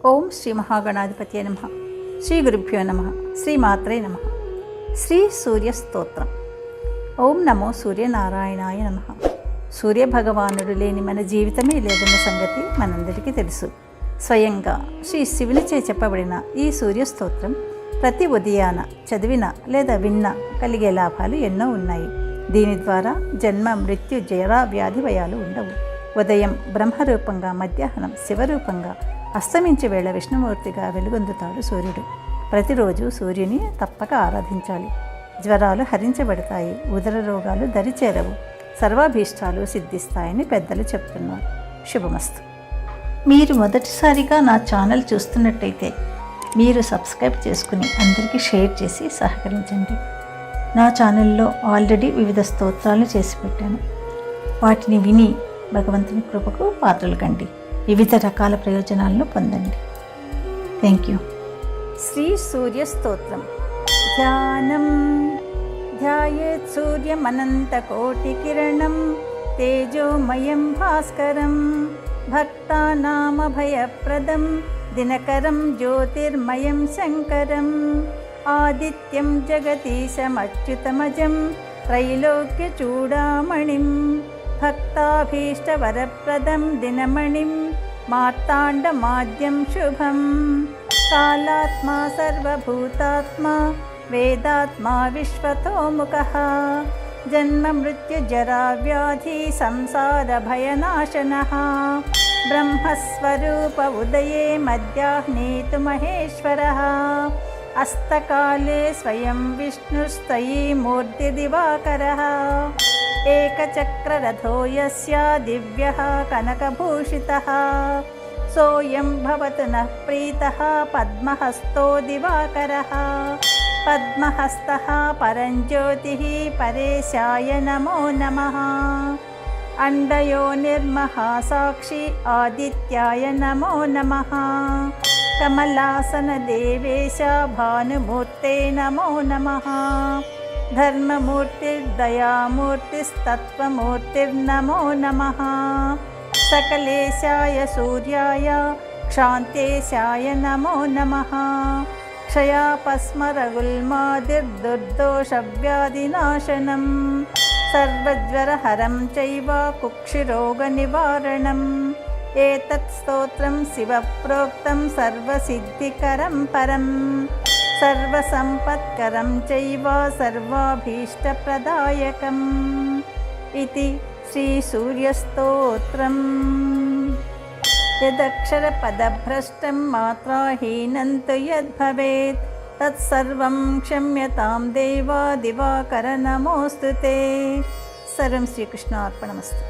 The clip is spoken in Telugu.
ఓం శ్రీ మహాగణాధిపతి నమః. శ్రీ గురుభ్యో నమః. శ్రీమాత్రే నమః. శ్రీ సూర్య స్తోత్రం. ఓం నమో సూర్యనారాయణాయ నమః. సూర్యభగవానుడు లేని మన జీవితమే లేదన్న సంగతి మనందరికీ తెలుసు. స్వయంగా శ్రీ శివునిచే చెప్పబడిన ఈ సూర్య స్తోత్రం ప్రతి ఉదయాన చదివిన లేదా విన్న కలిగే లాభాలు ఎన్నో ఉన్నాయి. దీని ద్వారా జన్మ, మృత్యు, జరా, వ్యాధి, భయాలు ఉండవు. ఉదయం బ్రహ్మరూపంగా, మధ్యాహ్నం శివరూపంగా, అస్తమించే వేళ విష్ణుమూర్తిగా వెలుగొందుతాడు సూర్యుడు. ప్రతిరోజు సూర్యుని తప్పక ఆరాధించాలి. జ్వరాలు హరించబడతాయి, ఉదర రోగాలు దరిచేరవు, సర్వాభీష్టాలు సిద్ధిస్తాయని పెద్దలు చెప్తున్నారు. శుభమస్తు. మీరు మొదటిసారిగా నా ఛానల్ చూస్తున్నట్టయితే మీరు సబ్స్క్రైబ్ చేసుకుని అందరికీ షేర్ చేసి సహకరించండి. నా ఛానల్లో ఆల్రెడీ వివిధ స్తోత్రాలు చేసి పెట్టాను. వాటిని విని భగవంతుని కృపకు పాత్రలు కండి. వివిధ రకాల ప్రయోజనాలను పొందండి. Thank you. శ్రీ సూర్య స్తోత్రం. ధ్యానం ధ్యాయేత్ సూర్యమనంతకోటికిరణం తేజోమయం భాస్కరం భక్తానామభయప్రదం దినకరం జ్యోతిర్మయం శంకరం ఆదిత్యం జగదీశమచ్యుతమజం త్రైలోక్యచూడామణిం భక్తాభీష్టవరప్రదం దినమణిం మార్తాండమాద్యం శుభం కాలాత్మా సర్వభూతాత్మా వేదాత్మా విశ్వతోముఖః జన్మ మృత్యు జరా వ్యాధి సంసార భయనాశనః బ్రహ్మస్వరూప ఉదయే మధ్యాహ్నేతు మహేశ్వరః అస్తకాలే స్వయం విష్ణుస్తయీ మూర్తి దివాకరః ఏకచక్రరథో యస్య దివ్యః కనకభూషితః సోయం భవతు నః ప్రీతః పద్మహస్తో దివాకరః పద్మహస్తః పరంజ్యోతిః పరేశాయ నమో నమః అండయో నిర్మహాసాక్షి ఆదిత్యాయ నమో నమః కమలాసన దేవేశ భానుమూర్తే నమో నమః ధర్మమూర్తిర్దయామూర్తిస్తత్వమూర్తిర్నమో నమః సకలేశాయ సూర్యాయ క్షాంతేశాయ నమో నమః క్షయాపస్మరగుల్మాదిర్దుర్దోషవ్యాధినాశనం సర్వజ్వరహరం చైవ కుక్షిరోగనివారణం ఏతత్ స్తోత్రం శివప్రోక్తం సర్వసిద్ధికరం పరం సర్వసంపత్కరం చైవ సర్వాభీష్టప్రదాయకం ఇతి శ్రీ సూర్యస్తోత్రం. యదక్షరపదభ్రష్టం మాత్రాహీనం తు యద్భవేత్ తత్సర్వం క్షమ్యతాం దేవా దివాకర నమోస్తుతే. సర్వం శ్రీకృష్ణార్పణమస్తు.